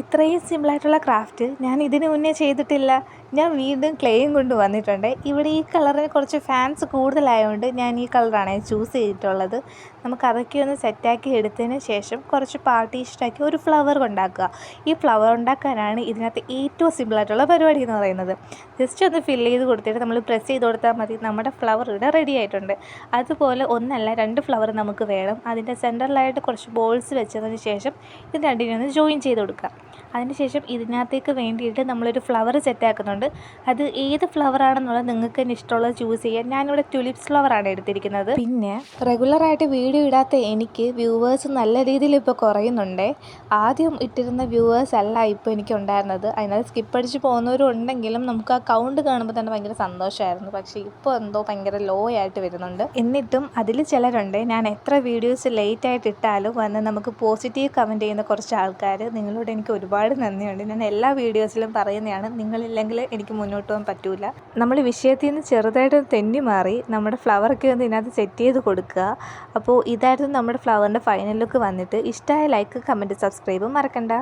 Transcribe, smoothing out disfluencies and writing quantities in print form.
ഇത്രയും സിമ്പിളായിട്ടുള്ള ക്രാഫ്റ്റ് ഞാൻ ഇതിന് മുന്നേ ചെയ്തിട്ടില്ല. ഞാൻ വീണ്ടും ക്ലേയും കൊണ്ട് വന്നിട്ടുണ്ട്. ഇവിടെ ഈ കളറിന് കുറച്ച് ഫാൻസ് കൂടുതലായതുകൊണ്ട് ഞാൻ ഈ കളറാണ് ചൂസ് ചെയ്തിട്ടുള്ളത്. നമുക്കതൊക്കെ ഒന്ന് സെറ്റാക്കി എടുത്തതിന് ശേഷം കുറച്ച് പാർട്ടീഷനാക്കി ഒരു ഫ്ലവർ ഉണ്ടാക്കുക. ഈ ഫ്ലവർ ഉണ്ടാക്കാനാണ് ഇതിനകത്ത് ഏറ്റവും സിമ്പിളായിട്ടുള്ള പരിപാടി എന്ന് പറയുന്നത്. ജസ്റ്റ് ഒന്ന് ഫില്ല് ചെയ്ത് കൊടുത്തിട്ട് നമ്മൾ പ്രസ് ചെയ്ത് കൊടുത്താൽ മതി. നമ്മുടെ ഫ്ലവർ ഇവിടെ റെഡി ആയിട്ടുണ്ട്. അതുപോലെ ഒന്നല്ല 2 ഫ്ലവർ നമുക്ക് വേണം. അതിൻ്റെ സെൻറ്ററിലായിട്ട് കുറച്ച് ബോൾസ് വെച്ചതിന് ശേഷം ഇത് രണ്ടിനും ഒന്ന് ജോയിൻ ചെയ്ത് കൊടുക്കുക. അതിനുശേഷം ഇതിനകത്തേക്ക് വേണ്ടിയിട്ട് നമ്മളൊരു ഫ്ലവർ സെറ്റാക്കുന്നുണ്ട്. അത് ഏത് ഫ്ലവറാണെന്നുള്ളത് നിങ്ങൾക്ക് തന്നെ ഇഷ്ടമുള്ളത് ചൂസ് ചെയ്യാം. ഞാനിവിടെ ട്യൂലിപ്സ് ഫ്ലവറാണ് എടുത്തിരിക്കുന്നത്. പിന്നെ റെഗുലറായിട്ട് വീഡിയോ ഇടാത്ത എനിക്ക് വ്യൂവേഴ്സ് നല്ല രീതിയിൽ ഇപ്പോൾ കുറയുന്നുണ്ട്. ആദ്യം ഇട്ടിരുന്ന വ്യൂവേഴ്സ് അല്ല ഇപ്പോൾ എനിക്കുണ്ടായിരുന്നത്. അതിനകത്ത് സ്കിപ്പ് അടിച്ച് പോകുന്നവരും ഉണ്ടെങ്കിലും നമുക്ക് ആ കൗണ്ട് കാണുമ്പോൾ തന്നെ ഭയങ്കര സന്തോഷമായിരുന്നു. പക്ഷേ ഇപ്പോൾ എന്തോ ഭയങ്കര ലോ ആയിട്ട് വരുന്നുണ്ട്. എന്നിട്ടും അതിൽ ചിലരുണ്ട് ഞാൻ എത്ര വീഡിയോസ് ലേറ്റായിട്ട് ഇട്ടാലും വന്ന് നമുക്ക് പോസിറ്റീവ് കമൻറ്റ് ചെയ്യുന്ന കുറച്ച് ആൾക്കാർ. നിങ്ങളോട് എനിക്ക് ഒരുപാട് നന്ദിയുണ്ട്. ഞാൻ എല്ലാ വീഡിയോസിലും പറയുന്നതാണ്, നിങ്ങളില്ലെങ്കിൽ എനിക്ക് മുന്നോട്ട് പോകാൻ പറ്റില്ല. നമ്മൾ വിഷയത്തിൽ നിന്ന് ചെറുതായിട്ട് തെന്നി മാറി നമ്മുടെ ഫ്ലവറൊക്കെ ഒന്ന് ഇതിനകത്ത് സെറ്റ് ചെയ്ത് കൊടുക്കുക. അപ്പോൾ ഇതായിരുന്നു നമ്മുടെ ഫ്ലവറിൻ്റെ ഫൈനൽ ലുക്ക് വന്നിട്ട്. ഇഷ്ടമായ ലൈക്ക്, കമൻറ്റ്, സബ്സ്ക്രൈബും മറക്കണ്ട.